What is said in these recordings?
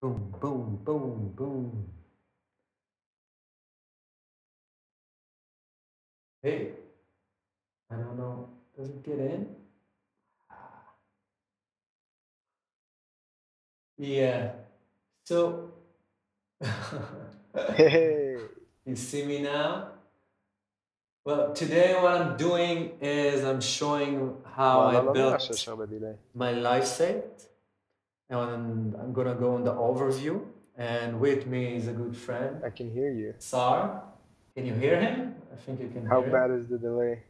Boom, boom, boom, boom. Hey, I don't know. Does it get in? Yeah. So, Hey, you see me now? Well, today what I'm doing is I'm showing how I والله ما بينفع built الشغلة دي ليه؟ my live set. And I'm gonna go on the overview. And with me is a good friend, I can hear you. Sar. Can you hear him? I think you can How hear him. bad is the delay?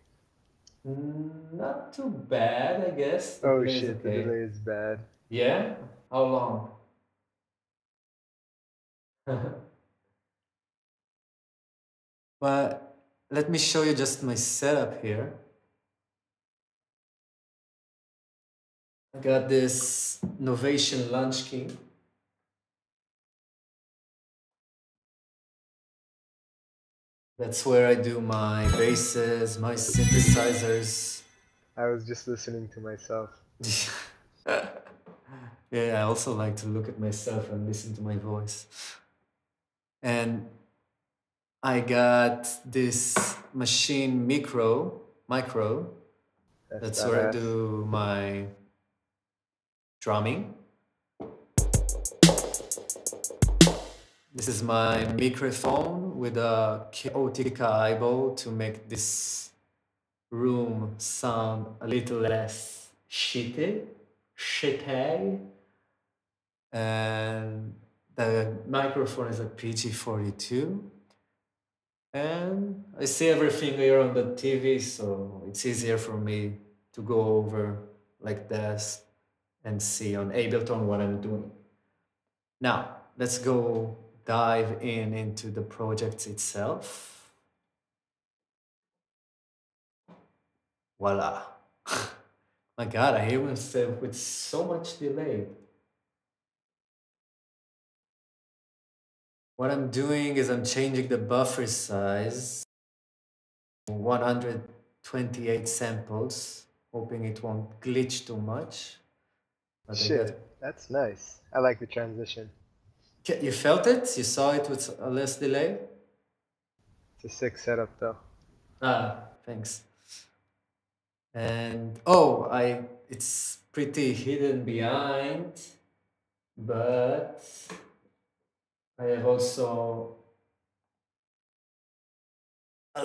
Not too bad, I guess. The Oh delay is shit, the okay. delay is bad. Yeah? How long? But let me show you just my setup here. I got this Novation launch key. That's where I do my basses, my synthesizers. I was just listening to myself. Yeah, I also like to look at myself and listen to my voice. And I got this machine micro. That's That's where I badass. do my drumming. This is my microphone with a Kipodcast eyeball to make this room sound a little less shitty. And the microphone is a PG42. And I see everything here on the TV, so it's easier for me to go over like this and see on Ableton what I'm doing. Now, let's go dive into the project itself. Voila. My God, I hear myself with so much delay. What I'm doing is I'm changing the buffer size, 128 samples, hoping it won't glitch too much. But I got. Shit, that's nice. I like the transition. You felt it? You saw it with a less delay? It's a sick setup though. Ah, thanks. And oh, it's pretty hidden behind, but I have also a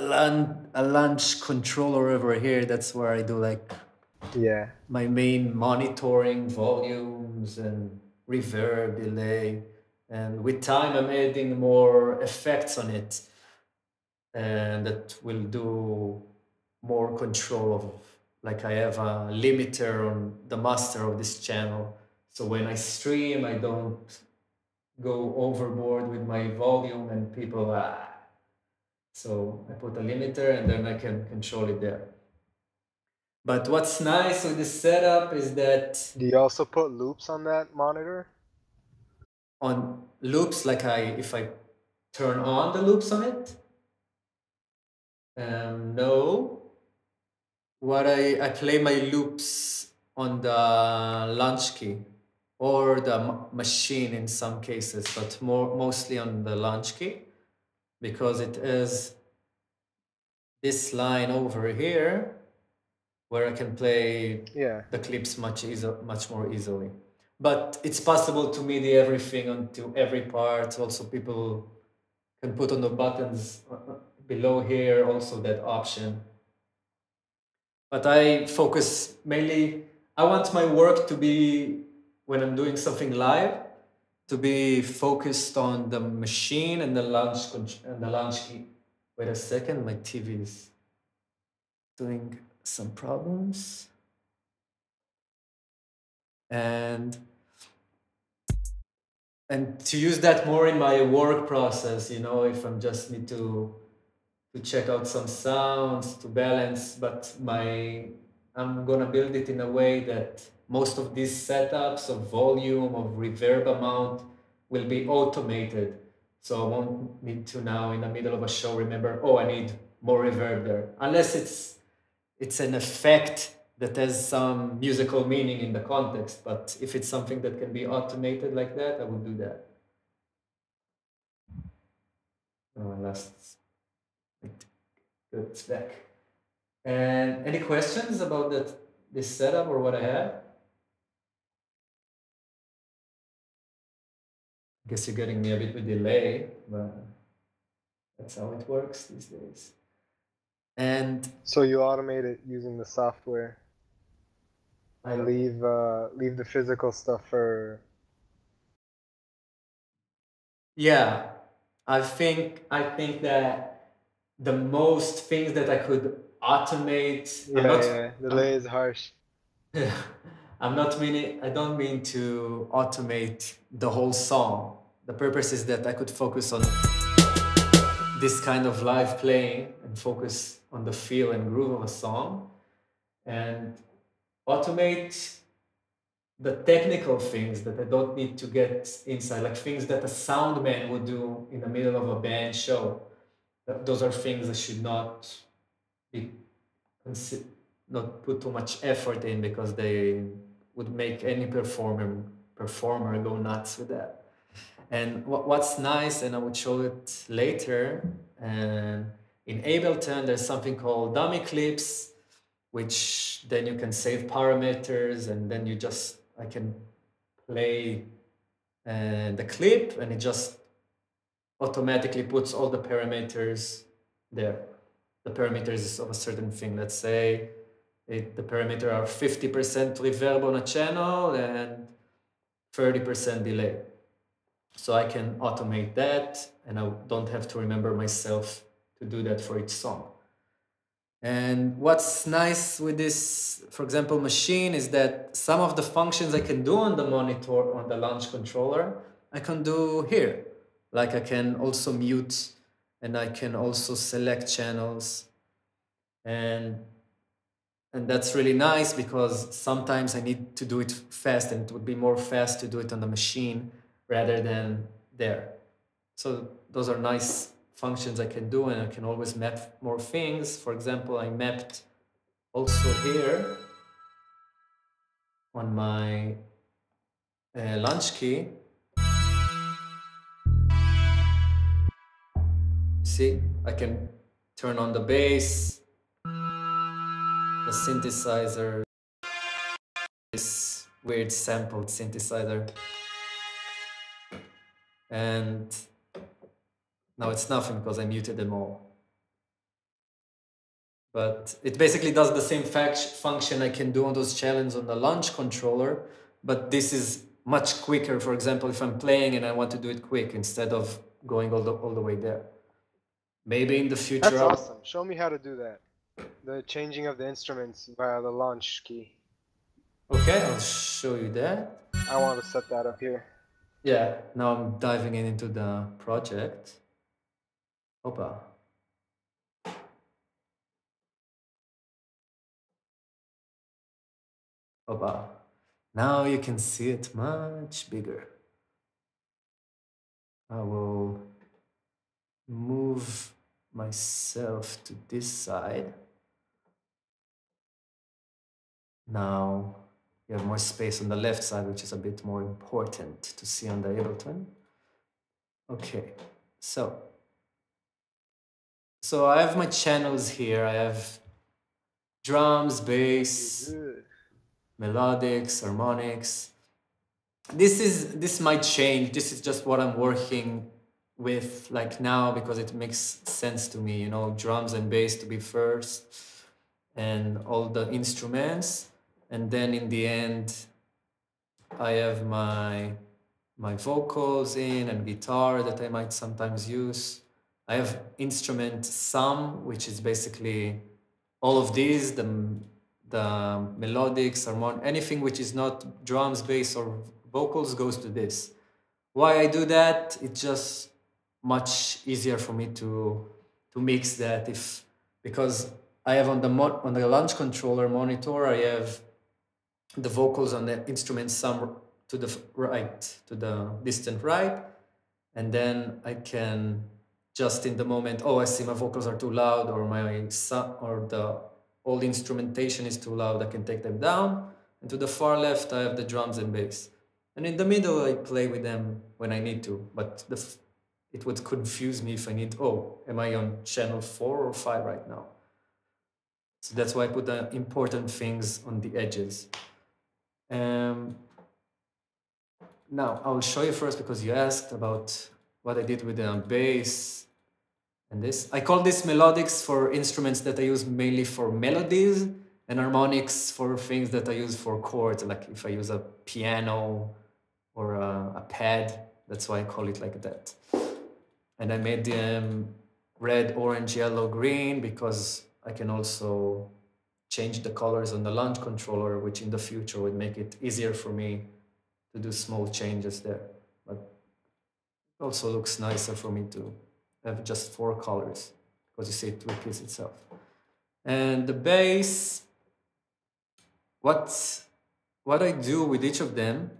launch controller over here. That's where I do like Yeah. my main monitoring volumes and reverb, delay. And with time, I'm adding more effects on it, and that will do more control of, like I have a limiter on the master of this channel. So when I stream, I don't go overboard with my volume and people, So I put a limiter and then I can control it there. But what's nice with this setup is that Do you also put loops on that monitor? on loops, like if I turn on the loops on it, no. I play my loops on the launch key or the machine in some cases, but mostly on the launch key because it is this line over here where I can play Yeah. the clips much more easily. But it's possible to MIDI everything onto every part. Also, people can put on the buttons below here also that option. But I focus mainly, I want my work to be, when I'm doing something live, to be focused on the machine and the launch key. Wait a second, my TV is doing some problems. And to use that more in my work process, if I'm just need to check out some sounds to balance, but I'm gonna build it in a way that most of these setups of volume, of reverb amount will be automated. So I won't need to now in the middle of a show remember, oh, I need more reverb there. Unless it's an effect that has some musical meaning in the context. But if it's something that can be automated like that, I would do that. Last, wait, good, it's back. And any questions about this setup or what I have? I guess you're getting me a bit with delay, but that's how it works these days. And So you automate it using the software and leave the physical stuff for. Yeah, I think that the most things that I could automate. Yeah, delay is harsh. I don't mean to automate the whole song. The purpose is that I could focus on this kind of live playing and focus on the feel and groove of a song, and automate the technical things that I don't need to get inside, like things that a sound man would do in the middle of a band show. Those are things I should not be not put too much effort in, because they would make any performer go nuts with that. And what's nice, and I would show it later, and in Ableton there's something called dummy clips, which then you can save parameters, and then I can play the clip, and it just automatically puts all the parameters there. The parameters of a certain thing. Let's say the parameter are 50% reverb on a channel and 30% delay. So I can automate that, and I don't have to remember myself to do that for each song. And what's nice with this, for example, machine, is that some of the functions I can do on the monitor, on the launch controller, I can do here. Like I can also mute, and I can also select channels. And that's really nice, because sometimes I need to do it fast, and it would be more fast to do it on the machine rather than there. So those are nice functions I can do, and I can always map more things. For example, I mapped also here on my launch key. See, I can turn on the bass, the synthesizer, this weird sampled synthesizer, and now it's nothing because I muted them all. But it basically does the same function I can do on those challenges on the launch controller, but this is much quicker. For example, if I'm playing and I want to do it quick instead of going all the way there. Maybe in the future. That's awesome. Show me how to do that. The changing of the instruments via the launch key. Okay, I'll show you that. I want to set that up here. Yeah, now I'm diving into the project. Opa. Opa. Now you can see it much bigger. I will move myself to this side. Now you have more space on the left side, which is a bit more important to see on the Ableton. Okay, so I have my channels here. I have drums, bass, melodics, harmonics. This might change. This is just what I'm working with like now, because it makes sense to me, you know, drums and bass to be first and all the instruments, and then in the end I have my vocals in and guitar that I might sometimes use. I have instrument sum, which is basically all of these, the melodics, harmonic, anything which is not drums, bass, or vocals goes to this. Why I do that? It's just much easier for me to mix that, because I have on the launch controller monitor, I have the vocals on the instrument sum to the right, to the distant right, and then I can just in the moment, oh, I see my vocals are too loud, or all the instrumentation is too loud, I can take them down. And to the far left, I have the drums and bass. And in the middle, I play with them when I need to. But it would confuse me if I need, oh, am I on channel 4 or 5 right now? So that's why I put the important things on the edges. Now, I'll show you first because you asked about what I did with the bass and this. I call this melodics for instruments that I use mainly for melodies, and harmonics for things that I use for chords, like if I use a piano or a pad, that's why I call it like that. And I made them red, orange, yellow, green because I can also change the colors on the launch controller, which in the future would make it easier for me to do small changes there. But it also looks nicer for me to have just 4 colors because you see it repeats itself. And the bass, what I do with each of them,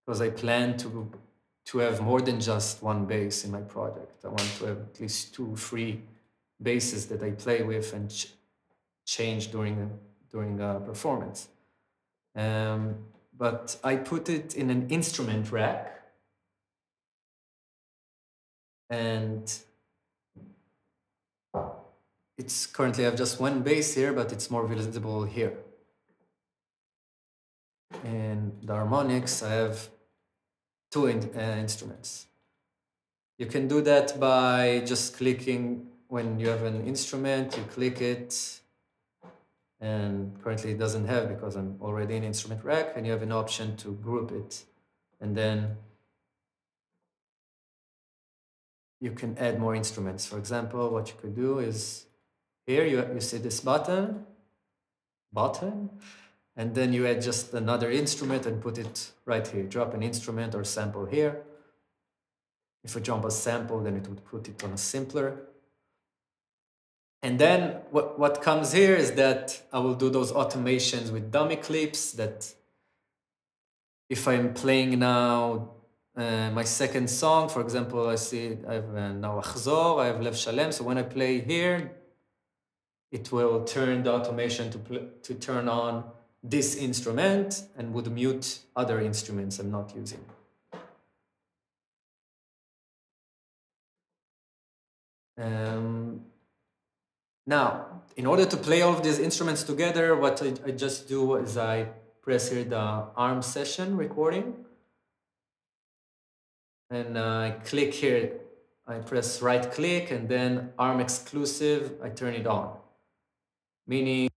because I plan to have more than just one bass in my project. I want to have at least 2, 3 basses that I play with and change during a performance. But I put it in an instrument rack, and it's currently I have just one bass here, but it's more visible here. And the harmonics, I have 2 instruments. You can do that by just clicking when you have an instrument, you click it, and currently it doesn't have because I'm already in instrument rack, and you have an option to group it. And then you can add more instruments. For example, what you could do is here you see this button, and then you add just another instrument and put it right here. Drop an instrument or sample here. If I drop a sample, then it would put it on a simpler. And then what comes here is that I will do those automations with dummy clips that if I'm playing now my second song, for example, I see I have now Achzor, I have Lev Shalem. So when I play here, it will turn the automation to turn on this instrument and would mute other instruments I'm not using. Now, in order to play all of these instruments together, what I just do is I press here the ARM session recording, and I click here, I press right click, and then ARM exclusive, I turn it on. Meaning,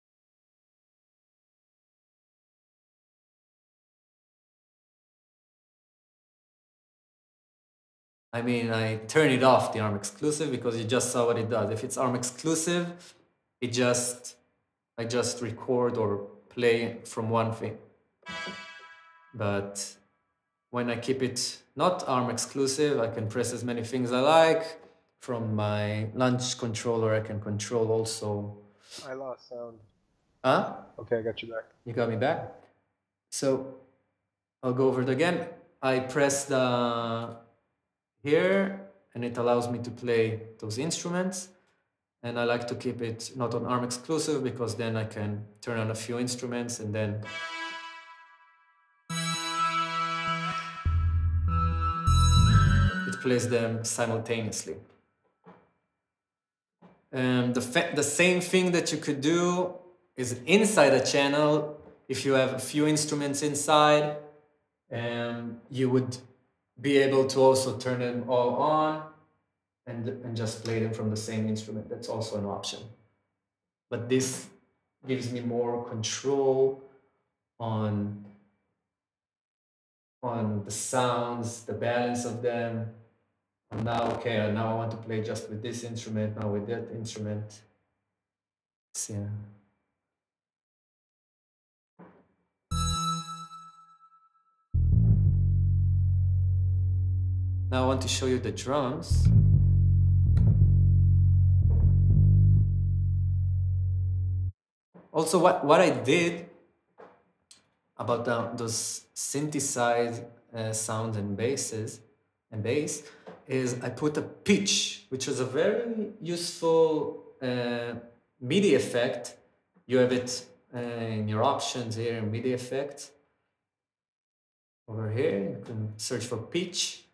I turn it off, the ARM exclusive, because you just saw what it does. If it's ARM exclusive, I just record or play from one thing. But when I keep it not ARM exclusive, I can press as many things I like. From my launch controller, I can control also. I lost sound. Huh? Okay, I got you back. You got me back? So I'll go over it again. I press the here, and it allows me to play those instruments. And I like to keep it not on ARM exclusive because then I can turn on a few instruments and then it plays them simultaneously. The same thing that you could do is inside a channel. If you have a few instruments inside, you would be able to also turn them all on and just play them from the same instrument. That's also an option. But this gives me more control on the sounds, the balance of them. And now, okay, now I want to play just with this instrument, now with that instrument. So, yeah. Now I want to show you the drums. Also, what I did about those synthesized sounds and bass is I put a pitch, which is a very useful MIDI effect You have it in your options here in MIDI effect. Over here, you can search for pitch.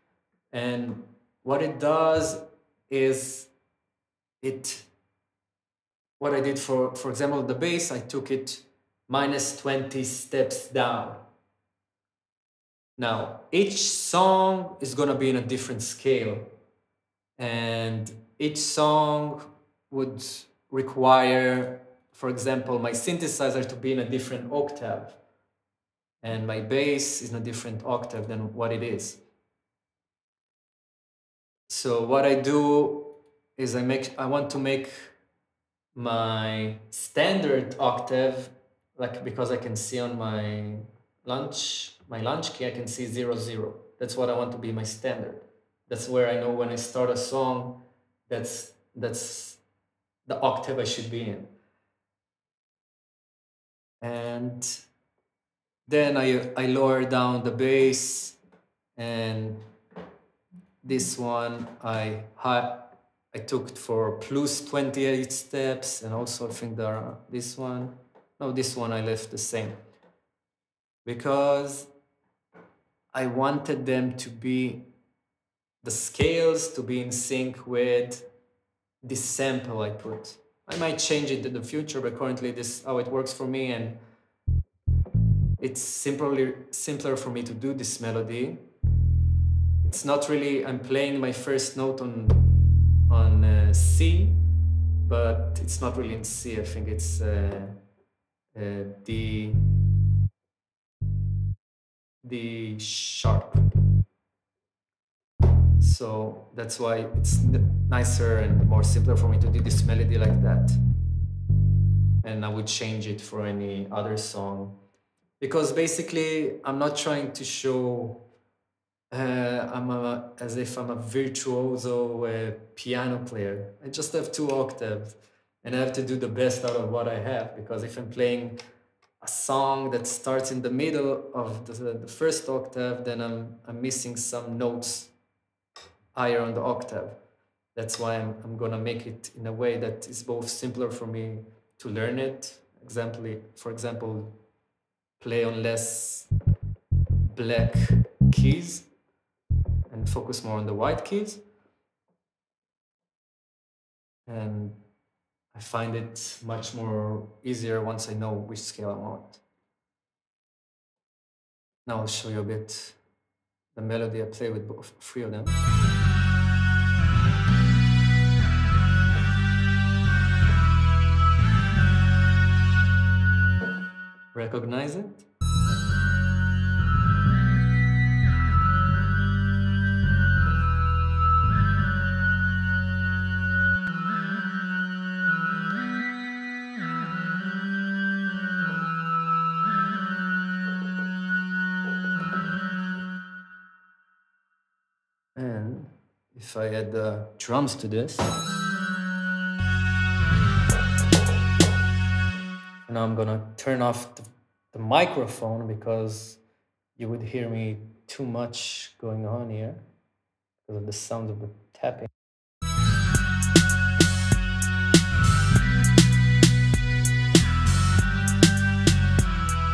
And what it does is what I did for example, the bass, I took it minus 20 steps down. Now, each song is gonna be in a different scale. And each song would require, for example, my synthesizer to be in a different octave. And my bass is in a different octave than what it is. So what I do is I want to make my standard octave, like, because I can see on my launch key, I can see 0, 0. That's what I want to be my standard. That's where I know when I start a song, that's the octave I should be in. And then I lower down the bass, and this one I took for plus 28 steps, and also I think this one I left the same, because I wanted them to be, the scales to be in sync with this sample I put. I might change it in the future, but currently this is how it works for me, and it's simpler for me to do this melody. It's not really, I'm playing my first note on C, but it's not really in C. I think it's D sharp. So that's why it's nicer and more simpler for me to do this melody like that. And I would change it for any other song, because basically I'm not trying to show as if I'm a virtuoso piano player. I just have 2 octaves, and I have to do the best out of what I have, because if I'm playing a song that starts in the middle of the first octave, then I'm missing some notes higher on the octave. That's why I'm gonna make it in a way that is both simpler for me to learn it. For example, play on less black keys and focus more on the white keys. And I find it much more easier once I know which scale I'm on. Now I'll show you a bit the melody I play with both 3 of them. Recognize it? And if I add the drums to this, now I'm gonna turn off the microphone, because you would hear me too much going on here because of the sound of the tapping.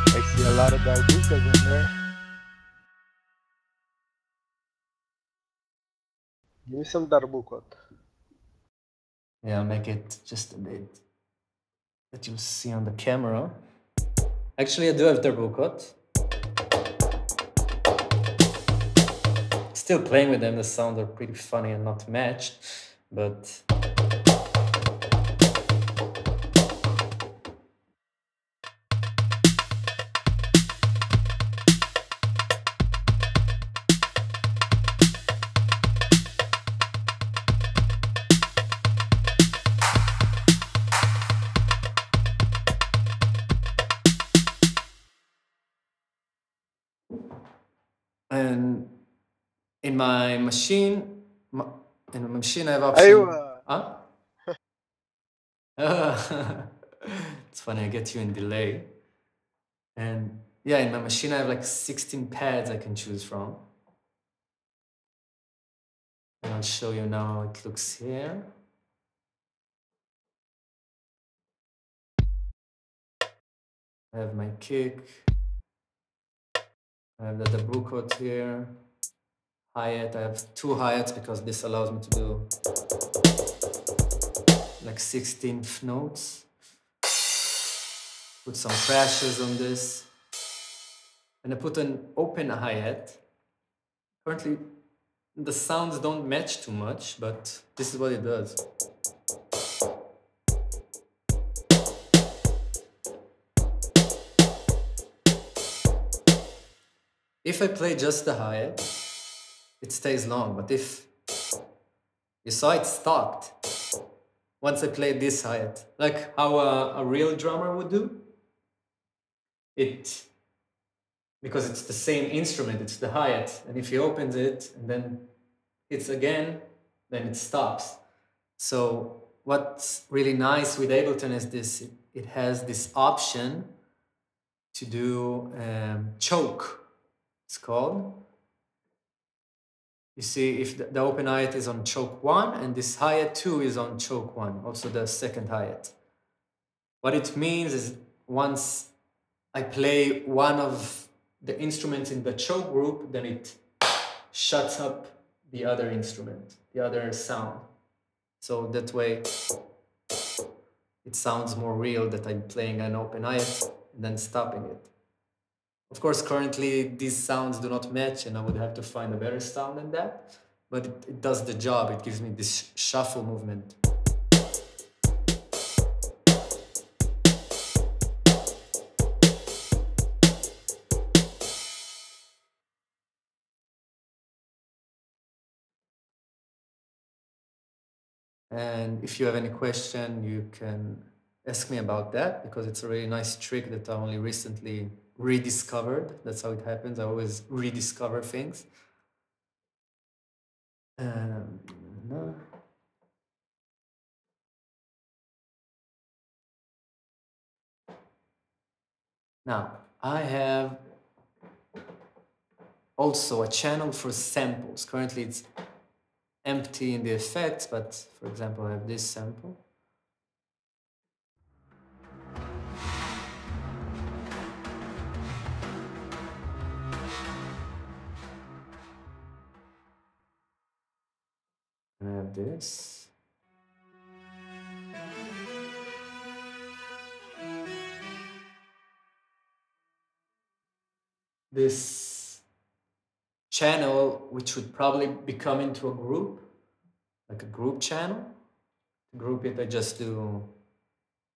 I see a lot of darbukas in there. Give me some darbukot. Yeah, I'll make it just a bit that you'll see on the camera. Actually, I do have darbukot. Still playing with them, the sounds are pretty funny and not matched, but and in my machine, I have option. Huh? It's funny, I get you in delay. And yeah, in my machine I have like 16 pads I can choose from. And I'll show you now how it looks here. I have my kick. I have the dabbucot here. Hi-hat. I have 2 hi-hats because this allows me to do like 16th notes. Put some crashes on this. And I put an open hi-hat. Currently, the sounds don't match too much, but this is what it does. If I play just the hi-hat, it stays long, but if you saw it stopped once I played this hi-hat, like how a real drummer would do, because it's the same instrument, it's the hi-hat, and if he opens it and then hits again, then it stops. So what's really nice with Ableton is this, it has this option to do choke, it's called. You see if the open hi-hat is on choke 1 and this hi-hat 2 is on choke 1, also the second hi-hat. What it means is once I play one of the instruments in the choke group, then it shuts up the other instrument, the other sound. So that way it sounds more real that I'm playing an open hi-hat and then stopping it. Of course, currently these sounds do not match and I would have to find a better sound than that, but it does the job. It gives me this shuffle movement. And if you have any question, you can ask me about that, because it's a really nice trick that I only recently rediscovered. That's how it happens. I always rediscover things. No. Now, I have also a channel for samples. Currently, it's empty in the effects, but for example, I have this sample. And I have this. This channel, which would probably become into a group, like a group channel. To group it, I just do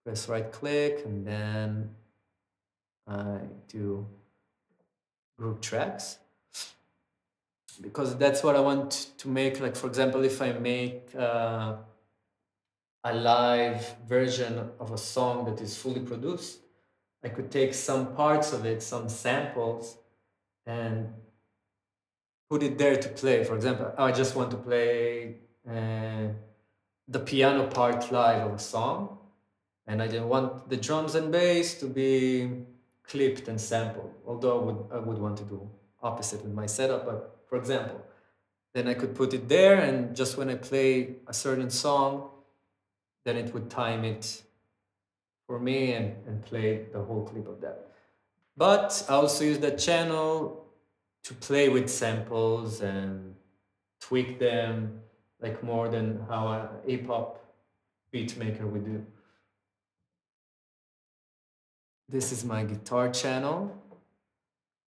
press right click and then I do group tracks, because that's what I want to make. Like, for example, if I make a live version of a song that is fully produced, I could take some parts of it, some samples, and put it there to play. For example, I just want to play the piano part live of a song, and I didn't want the drums and bass to be clipped and sampled, although I would want to do opposite with my setup. But for example, then I could put it there, and just when I play a certain song, then it would time it for me and play the whole clip of that. But I also use that channel to play with samples and tweak them, like more than how a hip-hop beat maker would do. This is my guitar channel,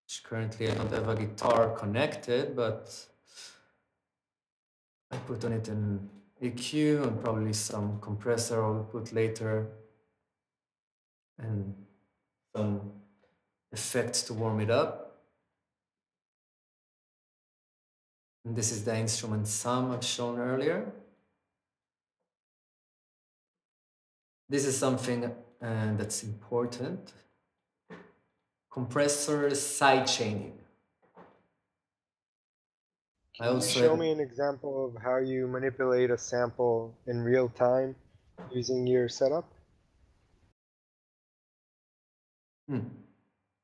which currently I don't have a guitar connected, but I put on it an EQ and probably some compressor I'll put later, and some effects to warm it up. And this is the instrument sum I've shown earlier. This is something that's important. Compressor sidechaining. Can you show me an example of how you manipulate a sample in real time using your setup?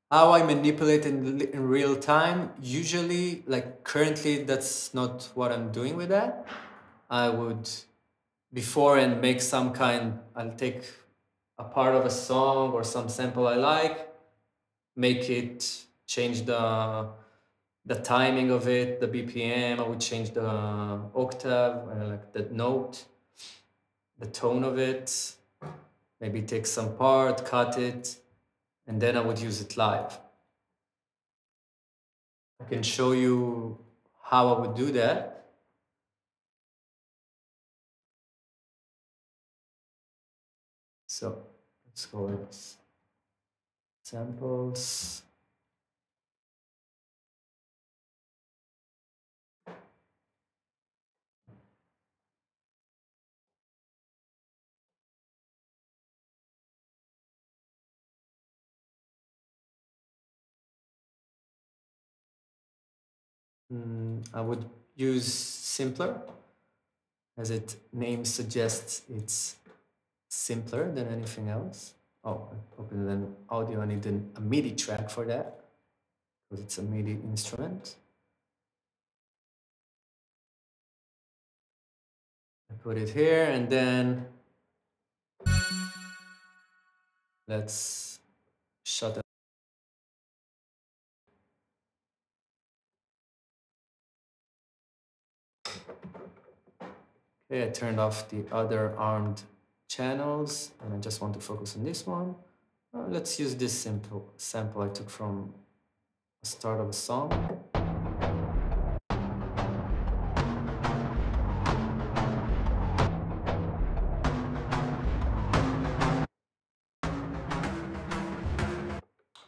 How I manipulate in real time, usually, like currently, that's not what I'm doing with that. I would, before and make some kind, I'll take a part of a song or some sample I like, make it change the timing of it, the BPM. I would change the octave, like the note, the tone of it. Maybe take some part, cut it, and then I would use it live. I can show you how I would do that. So let's go with samples. I would use simpler, as its name suggests. It's simpler than anything else. Oh, I opened an audio. I need a MIDI track for that, because it's a MIDI instrument. I put it here, and then let's shut it. Okay, I turned off the other armed channels, and I just want to focus on this one. Let's use this simple sample I took from the start of a song.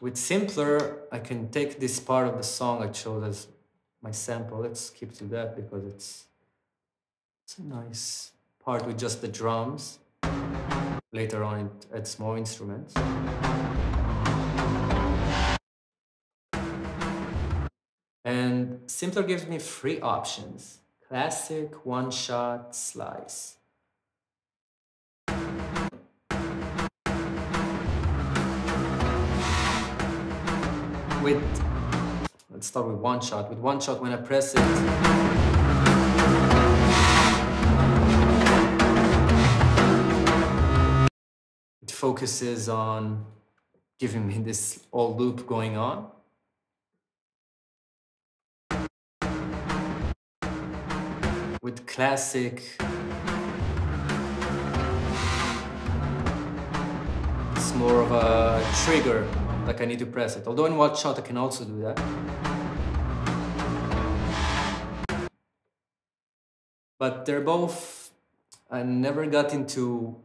With simpler, I can take this part of the song I chose as my sample. Let's skip to that because it's a nice part with just the drums. Later on, it adds more instruments. And simpler gives me three options: classic, one-shot, slice. Let's start with one shot. With one shot, when I press it, it focuses on giving me this old loop going on. With classic, it's more of a trigger, like I need to press it. Although in one shot I can also do that. But they're both, I never got into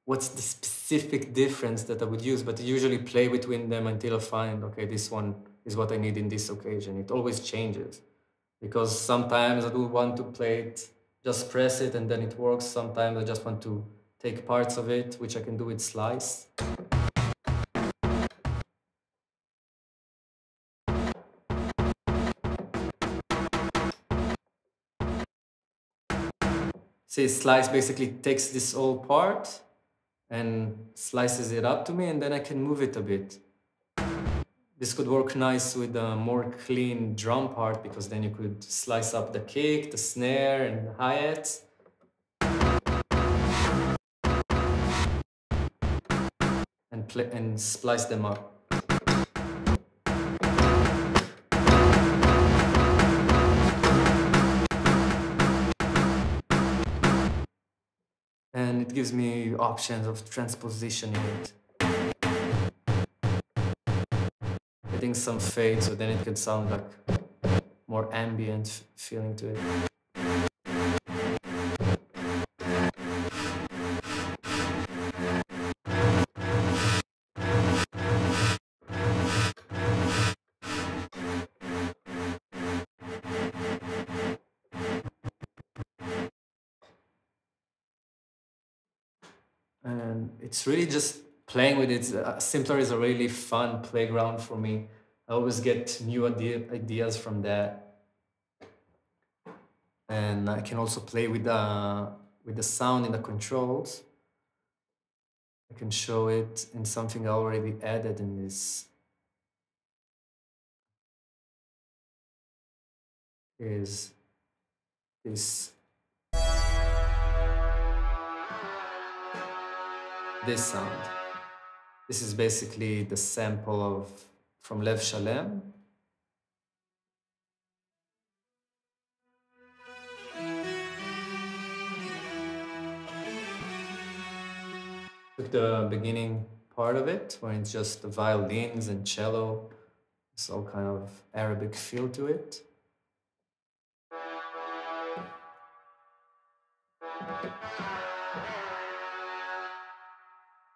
what's the specific difference that I would use, but I usually play between them until I find, okay, this one is what I need in this occasion. It always changes, because sometimes I do want to play it, just press it and then it works. Sometimes I just want to take parts of it, which I can do with slice. See, slice basically takes this whole part and slices it up to me, and then I can move it a bit. This could work nice with a more clean drum part, because then you could slice up the kick, the snare, and the hi-hats. And splice them up. And it gives me options of transpositioning it. Adding some fade, so then it could sound like more ambient feeling to it. And it's really just playing with it. Simpler is a really fun playground for me. I always get new ideas from that. And I can also play with the sound in the controls. I can show it in something I already added in this. Is this sound. This is basically the sample from Lev Shalem. Took the beginning part of it, where it's just the violins and cello. It's all kind of Arabic feel to it.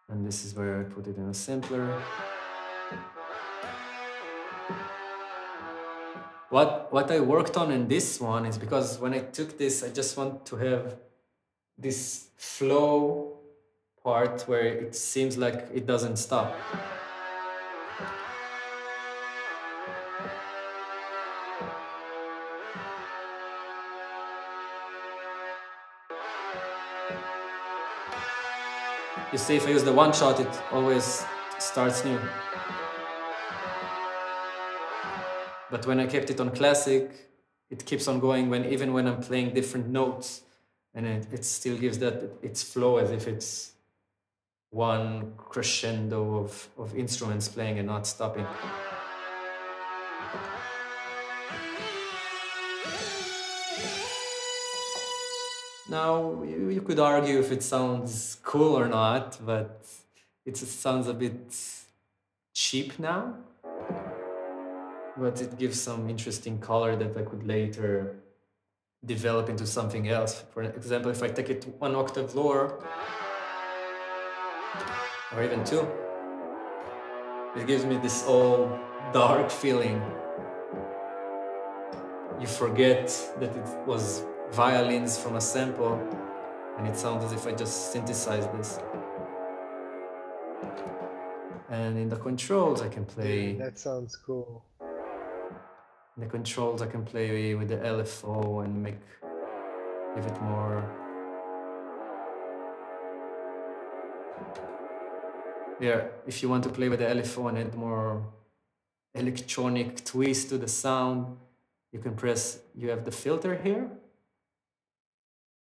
And this is where I put it in a sampler. What I worked on in this one is because when I took this, I just want to have this flow part where it seems like it doesn't stop. You see, if I use the one shot, it always starts new. But when I kept it on classic, it keeps on going even when I'm playing different notes, and it still gives that its flow as if it's one crescendo of instruments playing and not stopping. Now, you could argue if it sounds cool or not, but it sounds a bit cheap now. But it gives some interesting color that I could later develop into something else. For example, if I take it one octave lower, or even two, it gives me this old dark feeling. You forget that it was violins from a sample, and it sounds as if I just synthesized this. And in the controls, I can play. That sounds cool. In the controls, I can play with the LFO and give it more. Yeah, if you want to play with the LFO and add more electronic twist to the sound, you can press. You have the filter here.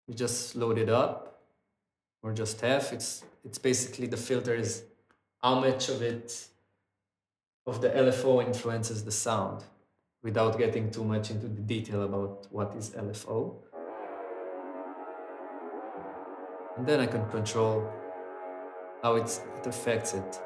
You just load it up, or just have. It's basically the filter is how much of the LFO influences the sound, without getting too much into the detail about what is LFO. And then I can control how it affects it.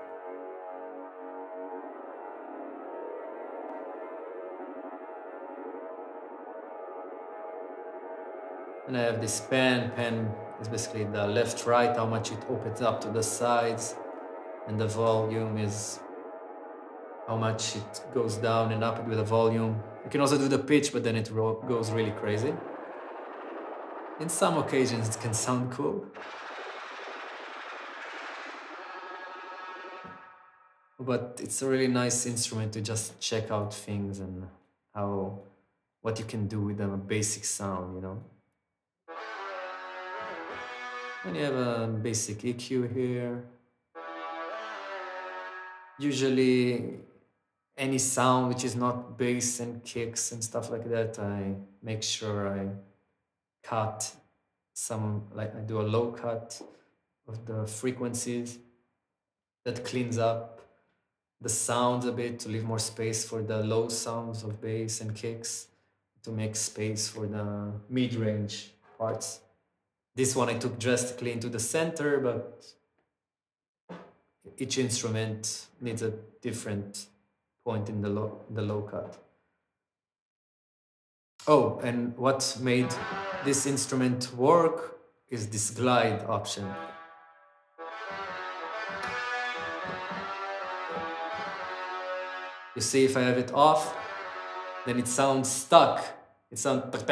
And I have this pen. Pen is basically the left-right, how much it opens up to the sides. And the volume is how much it goes down and up with the volume. You can also do the pitch, but then it goes really crazy. In some occasions, it can sound cool. But it's a really nice instrument to just check out things and what you can do with a basic sound, you know. And you have a basic EQ here. Usually, any sound which is not bass and kicks and stuff like that, I make sure I cut I do a low cut of the frequencies. That cleans up the sounds a bit to leave more space for the low sounds of bass and kicks, to make space for the mid-range parts. This one I took drastically into the center, but each instrument needs a different point in the low cut. Oh, and what made this instrument work is this glide option. You see, if I have it off, then it sounds stuck. It sounds. But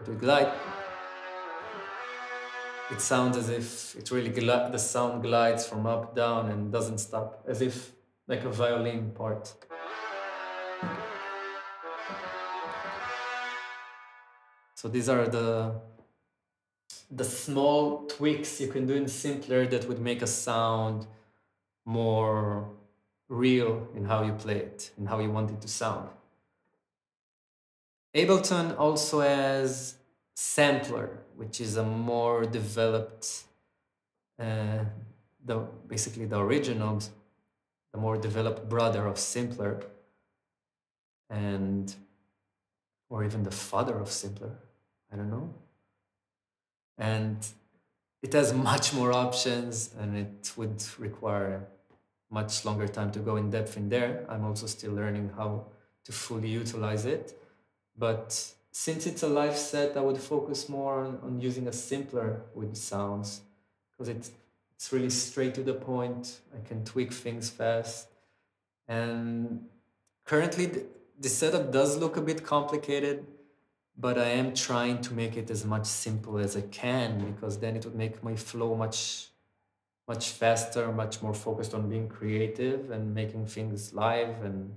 with glide, it sounds as if it really the sound glides from up down and doesn't stop, as if like a violin part. So these are the small tweaks you can do in Simpler that would make a sound more real in how you play it and how you want it to sound. Ableton also has sampler, which is a more developed, basically the originals, the more developed brother of simpler, or even the father of simpler, I don't know. And it has much more options, and it would require much longer time to go in depth in there. I'm also still learning how to fully utilize it. But since it's a live set, I would focus more on using a simpler with sounds, because it's really straight to the point. I can tweak things fast. And currently, the setup does look a bit complicated, but I am trying to make it as much simple as I can, because then it would make my flow much faster, much more focused on being creative and making things live and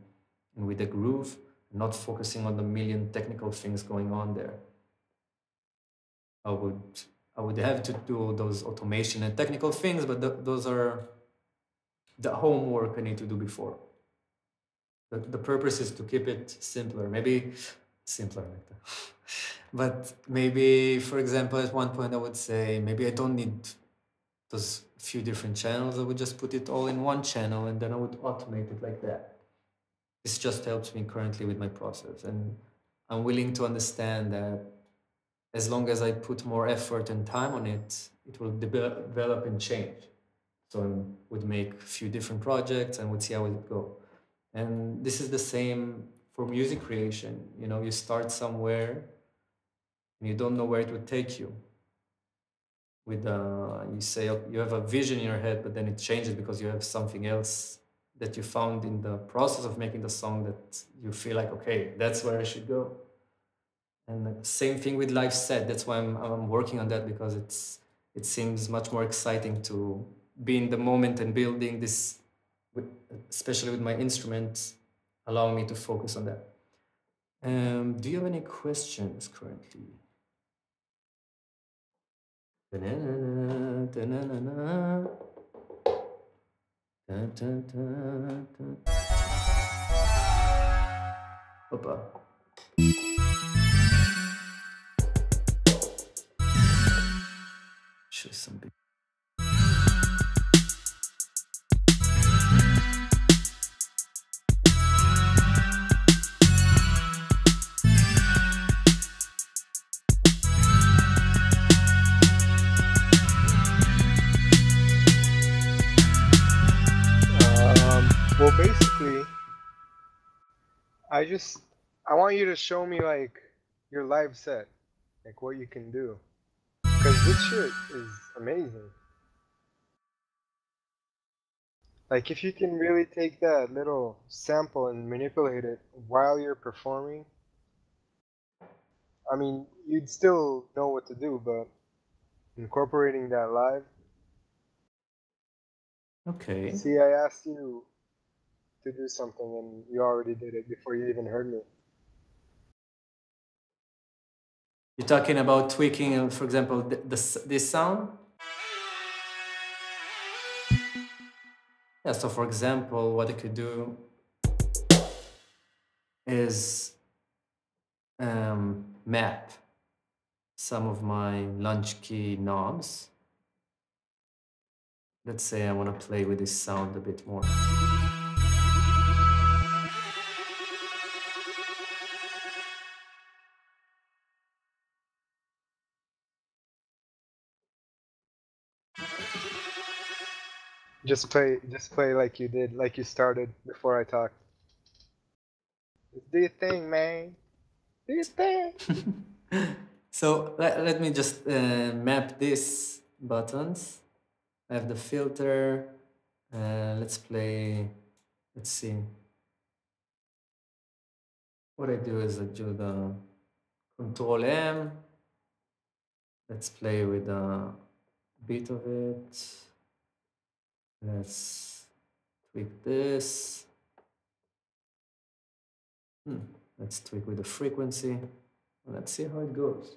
with a groove, not focusing on the million technical things going on there. I would have to do those automation and technical things, but those are the homework I need to do before. The purpose is to keep it simpler, maybe simpler like that. But maybe, for example, at one point I would say, maybe I don't need those few different channels. I would just put it all in one channel, and then I would automate it like that. This just helps me currently with my process. And I'm willing to understand that as long as I put more effort and time on it, it will develop and change. So I would make a few different projects and would see how it would go. And this is the same for music creation. You know, you start somewhere and you don't know where it would take you. With you say you have a vision in your head, but then it changes because you have something else that you found in the process of making the song that you feel like, okay, that's where I should go. And the same thing with live set. That's why I'm working on that, because it seems much more exciting to be in the moment and building this, especially with my instruments, allowing me to focus on that. Do you have any questions currently? Opa. Show some big. Well, basically, I want you to show me like your live set, like what you can do, because this shit is amazing. Like if you can really take that little sample and manipulate it while you're performing, I mean, you'd still know what to do, but incorporating that live. Okay. See, I asked you to do something and you already did it before you even heard me. You're talking about tweaking, for example, this sound? Yeah, so for example, what I could do is map some of my launch key knobs. Let's say I want to play with this sound a bit more. Just play like you did, like you started before I talked. Do your thing, man. Do your thing. So let me just map these buttons. I have the filter. Let's play. Let's see. What I do is I do the Control M. Let's play with a bit of it. Let's tweak this. Let's tweak with the frequency. Let's see how it goes.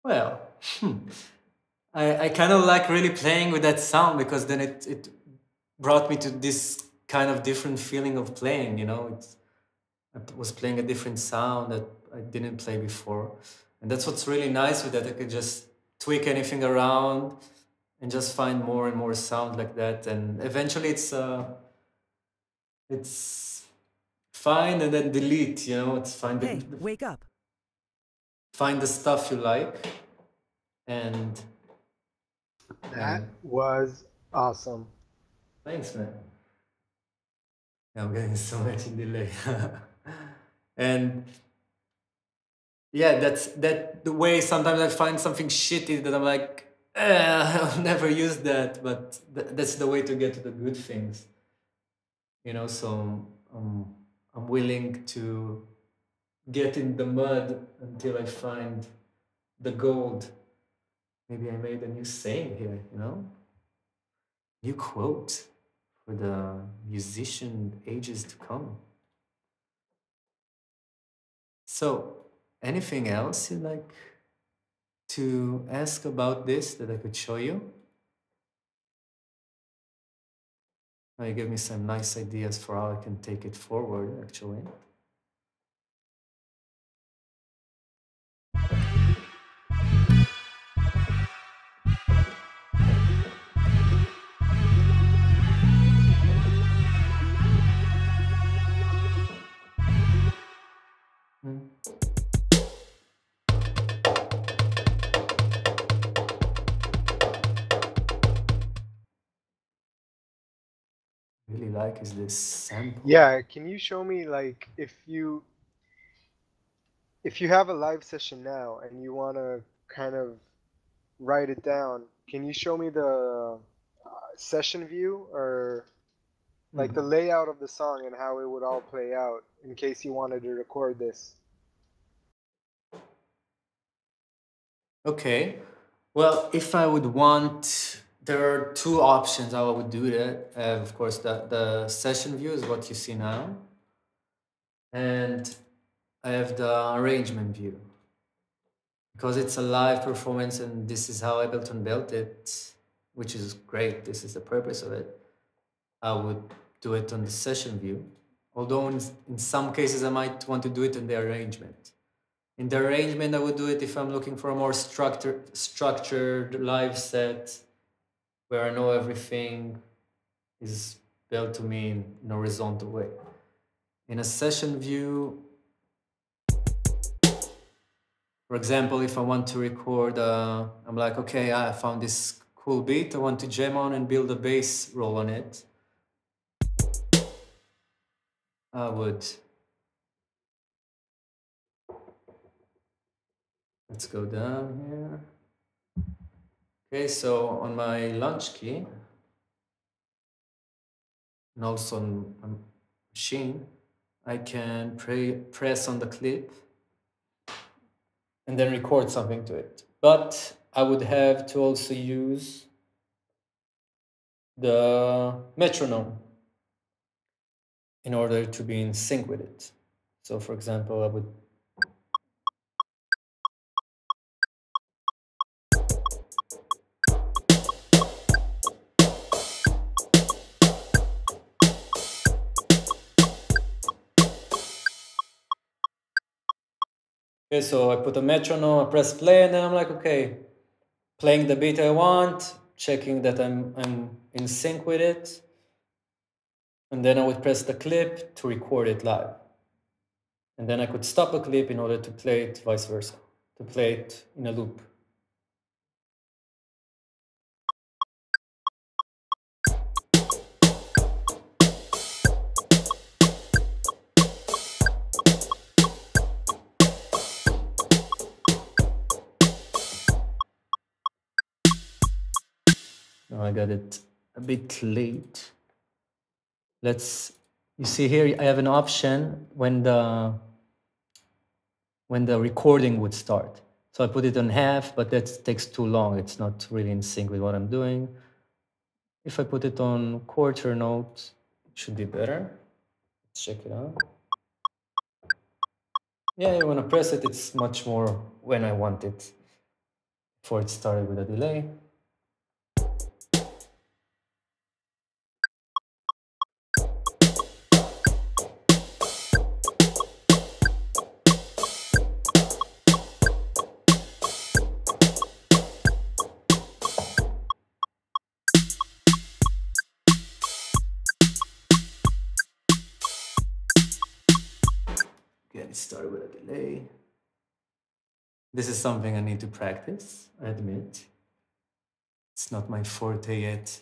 Well, I kind of like really playing with that sound because then it brought me to this kind of different feeling of playing, you know. I was playing a different sound that I didn't play before. And that's what's really nice with that. I could just tweak anything around and just find more and more sound like that. And eventually it's find and then delete, you know, it's find Hey, wake up. Find the stuff you like and That was awesome. thanks, man. Yeah, I'm getting so much in delay. And yeah, that's the way sometimes I find something shitty that I'm like, I'll never use that, but that's the way to get to the good things. You know, so I'm willing to get in the mud until I find the gold. Maybe I made a new saying here, you know? New quote for the musician ages to come. So, anything else you'd like to ask about this that I could show you? You gave me some nice ideas for how I can take it forward, actually. Really like is this sample. Yeah, can you show me, like, if you have a live session now and you want to kind of write it down, can you show me the session view, or like the layout of the song and how it would all play out in case you wanted to record this? Okay. Well, if I would want, there are two options how I would do that. Of course, the session view is what you see now. And I have the arrangement view. Because it's a live performance and this is how Ableton built it, which is great. This is the purpose of it. I would do it on the session view. Although in some cases I might want to do it in the arrangement. In the arrangement, I would do it if I'm looking for a more structured live set where I know everything is built to me in a horizontal way. In a session view, for example, if I want to record, I'm like, okay, I found this cool beat I want to jam on and build a bass roll on it. I would, let's go down here. Okay, so on my launch key, and also on my machine, I can press on the clip and then record something to it. But I would have to also use the metronome in order to be in sync with it. So for example, I would okay, so I put a metronome, I press play, and then I'm like, okay, playing the beat I want, checking that I'm in sync with it, and then I would press the clip to record it live. And then I could stop a clip in order to play it vice versa, to play it in a loop. Now I got it a bit late. You see here, I have an option when the recording would start. So I put it on half, but that takes too long. It's not really in sync with what I'm doing. If I put it on quarter note, it should be better. Let's check it out. Yeah, when I press it, it's much more when I want it. Before it started with a delay. Again, it started with a delay. This is something I need to practice, I admit. It's not my forte yet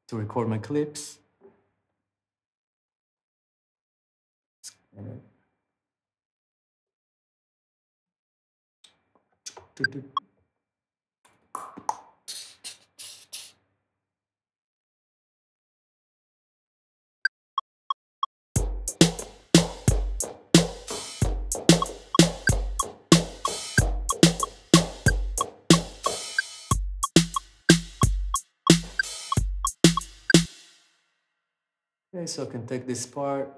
to record my clips. Okay, so I can take this part.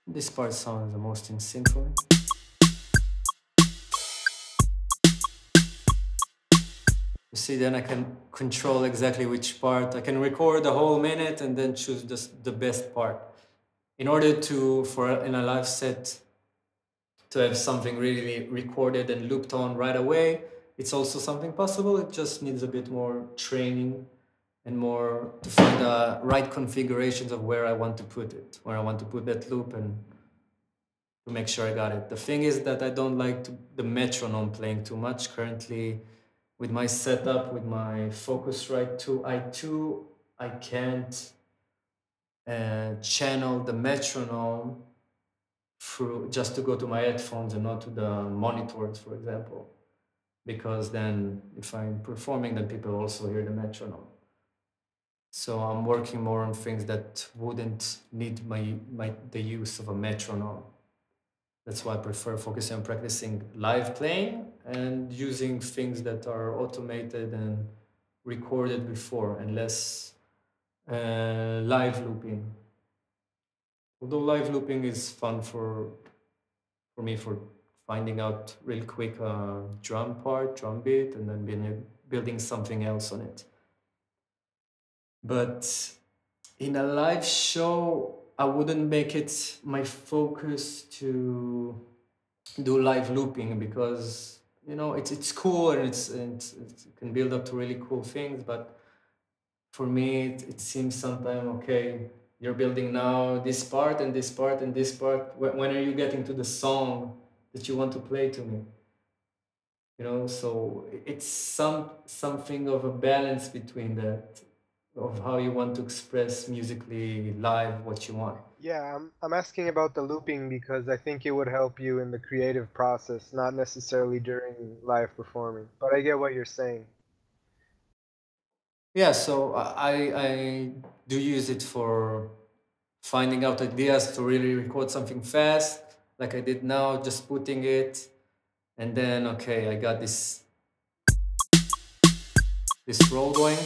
This part sounds the most in sync for me. You see, then I can control exactly which part. I can record the whole minute and then choose the best part. In order to, in a live set, to have something really recorded and looped on right away, it's also something possible. It just needs a bit more training and more to find the right configurations of where I want to put it, where I want to put that loop and to make sure I got it. The thing is that I don't like the metronome playing too much. Currently, with my setup, with my Focusrite 2 i2, I can't channel the metronome through just to go to my headphones and not to the monitors, for example, because then if I'm performing, then people also hear the metronome. So I'm working more on things that wouldn't need the use of a metronome. That's why I prefer focusing on practicing live playing and using things that are automated and recorded before, and less live looping. Although live looping is fun for me for finding out real quick drum beat, and then building something else on it. But in a live show, I wouldn't make it my focus to do live looping, because it's cool and it can build up to really cool things, but for me it seems sometimes, okay, you're building now this part and this part and this part. When are you getting to the song that you want to play to me? So it's something of a balance between that, of how you want to express musically live what you want. Yeah, I'm asking about the looping because I think it would help you in the creative process, not necessarily during live performing. But I get what you're saying. Yeah, so I do use it for finding out ideas to really record something fast, like I did now, just putting it, and then, okay, I got this roll going.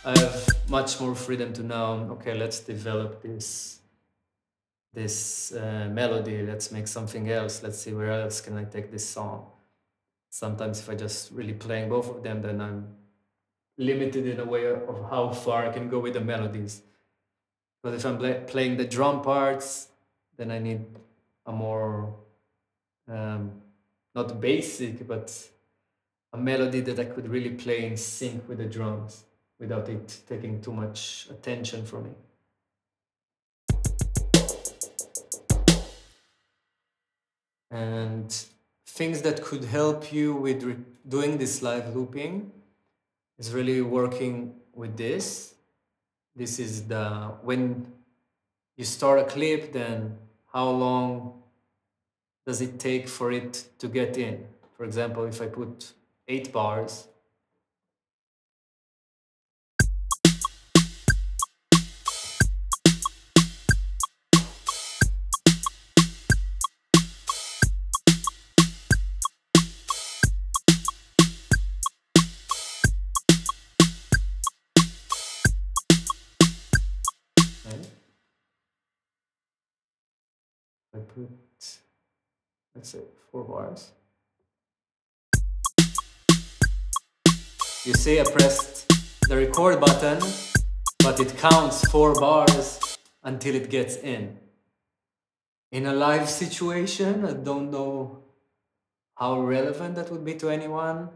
I have much more freedom to now, okay, let's develop this melody, let's make something else, let's see where else can I take this song. Sometimes if I just really playing both of them, then I'm limited in a way of how far I can go with the melodies. But if I'm playing the drum parts, then I need a more, not basic, but a melody that I could really play in sync with the drums without it taking too much attention from me. And things that could help you with doing this live looping is really working with this. This is when you start a clip, then how long does it take for it to get in? For example, if I put 8 bars, right? I put, let's say, 4 bars. You see, I pressed the record button, but it counts 4 bars until it gets in. In a live situation, I don't know how relevant that would be to anyone,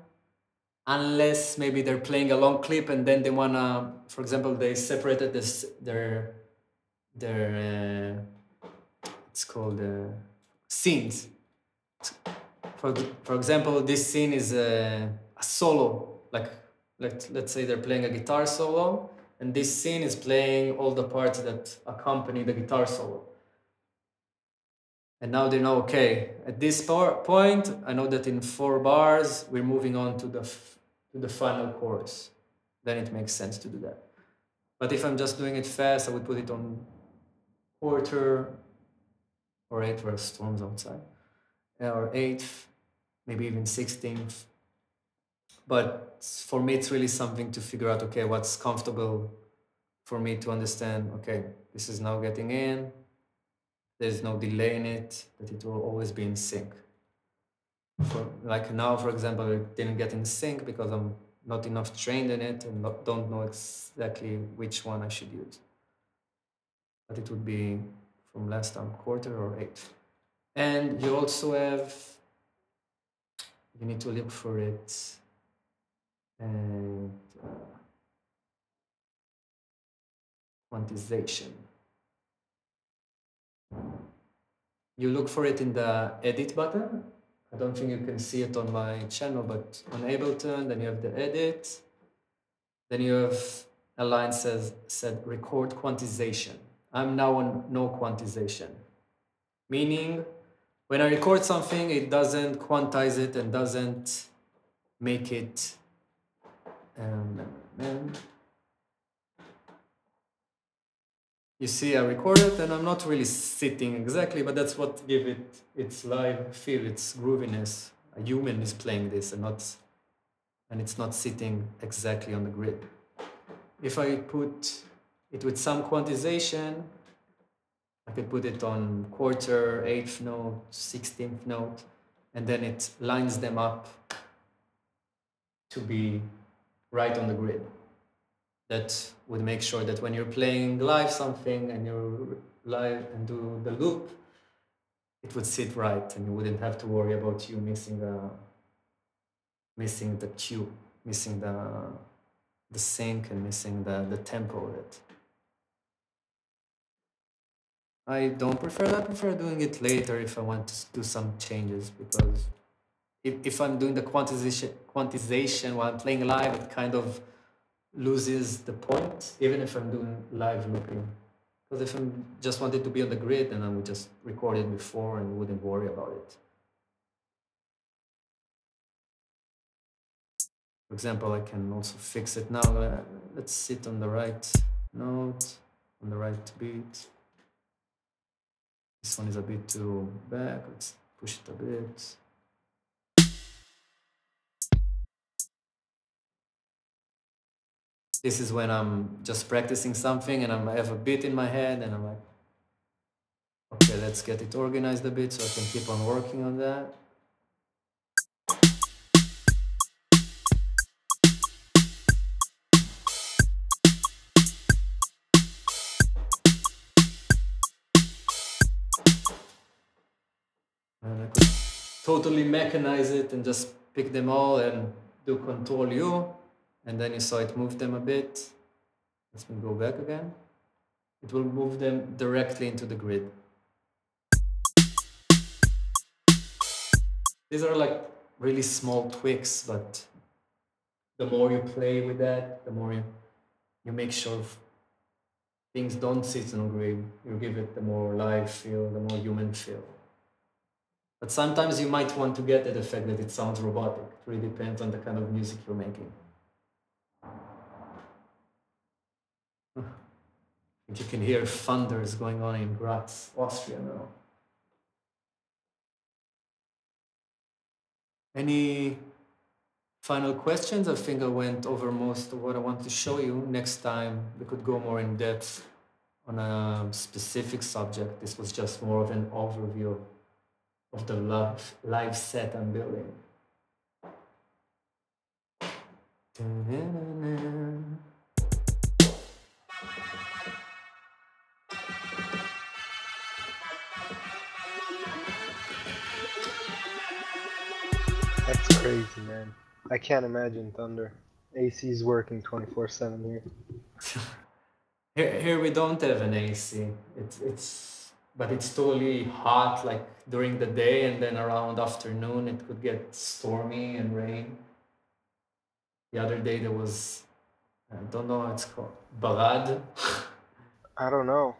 unless maybe they're playing a long clip and then they wanna, for example, they separated their it's called scenes. For example, this scene is a solo, like let's say they're playing a guitar solo, and this scene is playing all the parts that accompany the guitar solo. And now they know, okay, at this point, I know that in 4 bars, we're moving on to the final chorus. Then it makes sense to do that. But if I'm just doing it fast, I would put it on quarter or 8th where storms outside, or 8th, maybe even 16th. But for me, it's really something to figure out, okay, what's comfortable for me to understand, okay, this is now getting in, there's no delay in it, that it will always be in sync. Like now, for example, it didn't get in sync because I'm not enough trained in it and don't know exactly which one I should use. But it would be from last time, quarter or 8th. And you also have, you need to look for it, and quantization. You look for it in the edit button. I don't think you can see it on my channel, but on Ableton, then you have the edit. Then you have a line said record quantization. I'm now on no quantization, meaning when I record something, it doesn't quantize it and doesn't make it. You see, I record it and I'm not really sitting exactly, but that's what gives it its live feel, its grooviness. A human is playing this and it's not sitting exactly on the grid. If I put it with some quantization, I could put it on quarter, 8th note, 16th note, and then it lines them up to be right on the grid. That would make sure that when you're playing live something and you're live and do the loop, it would sit right and you wouldn't have to worry about you missing the cue, missing the sync and missing the tempo of it. I don't prefer that. I prefer doing it later if I want to do some changes, because if I'm doing the quantization while I'm playing live, it kind of loses the point, even if I'm doing live looping. Because if I just wanted to be on the grid, then I would just record it before and wouldn't worry about it. For example, I can also fix it now. Let's sit on the right note, on the right beat. This one is a bit too back. Let's push it a bit. This is when I'm just practicing something and I have a beat in my head and I'm like, okay, let's get it organized a bit so I can keep on working on that. totally mechanize it and just pick them all and do Control U, and then you saw it move them a bit. Let me go back again. It will move them directly into the grid. These are like really small tweaks, but the more you play with that, the more you make sure things don't sit on grid. You give it the more live feel, the more human feel. But sometimes you might want to get that effect that it sounds robotic. It really depends on the kind of music you're making. I think you can hear thunders going on in Graz, Austria now. Any final questions? I think I went over most of what I want to show you. Next time we could go more in depth on a specific subject. This was just more of an overview of the live set I'm building. That's crazy, man. I can't imagine thunder. AC's working 24/7 here. Here we don't have an AC. But it's totally hot like during the day, and then around afternoon it could get stormy and rain. The other day there was, I don't know what it's called, barad. I don't know.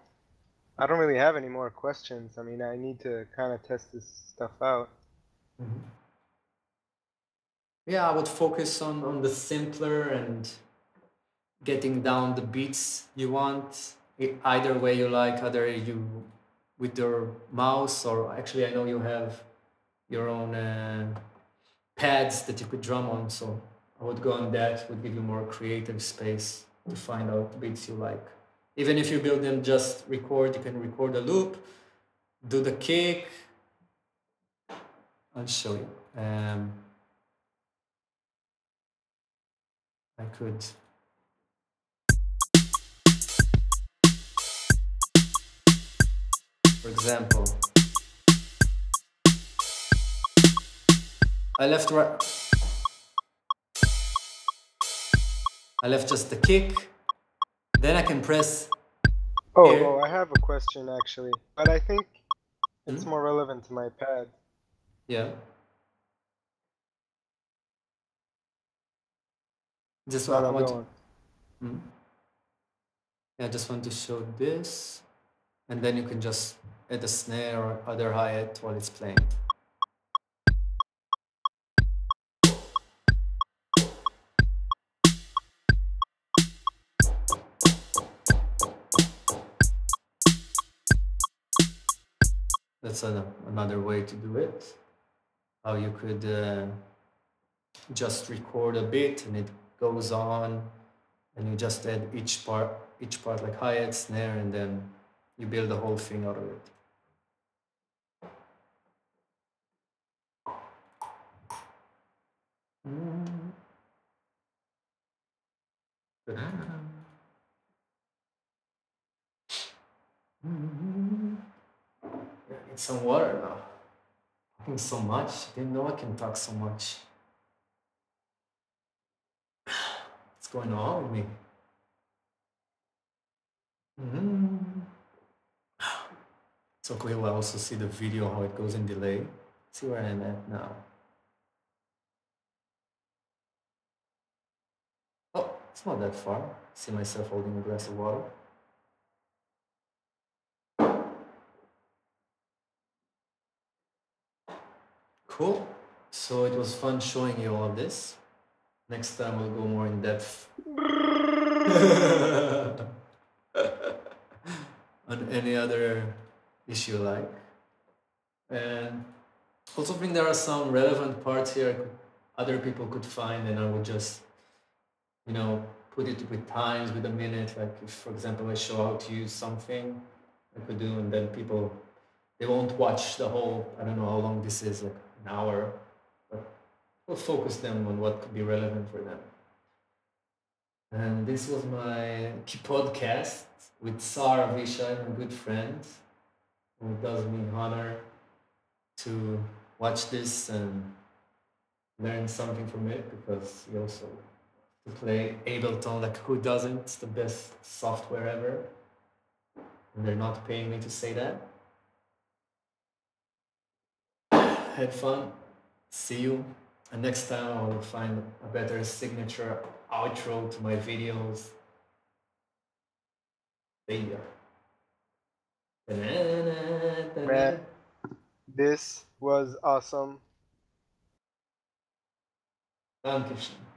I don't really have any more questions. I mean, I need to kind of test this stuff out. Mm-hmm. Yeah, I would focus on the simpler and getting down the beats you want, either way you like, either you with your mouse, or actually I know you have your own pads that you could drum on, so I would go on that, would give you more creative space to find out beats you like. Even if you build them, just record, you can record a loop, do the kick. I'll show you. I could. For example, I left just the kick, then I can press here. Oh, I have a question actually, but I think it's more relevant to my pad. Yeah. Just go on. Yeah, I just want to show this, and then you can just add a snare or other hi-hat while it's playing. That's another way to do it. How you could just record a bit and it goes on, and you just add each part like hi-hat, snare, and then you build the whole thing out of it. I need some water now. Talking so much. I didn't know I can talk so much. What's going on with me? So we will also see the video, how it goes in delay. See where I'm at now. Oh, it's not that far. See myself holding a glass of water. Cool. So it was fun showing you all of this. Next time we'll go more in depth on any other issue you like. And also think there are some relevant parts here other people could find, and I would just, put it with times, with a minute. Like if, for example, I show how to use something, I could do, and then people, they won't watch the whole, I don't know how long this is, like an hour, but we'll focus them on what could be relevant for them. And this was my Kipodcast with Sar Avishai, my good friend, who does me honor to watch this and learn something from it, because you also to play Ableton, like who doesn't? It's the best software ever. And they're not paying me to say that. Had fun. See you. And next time I will find a better signature outro to my videos. See ya. Man, this was awesome. Dankeschön.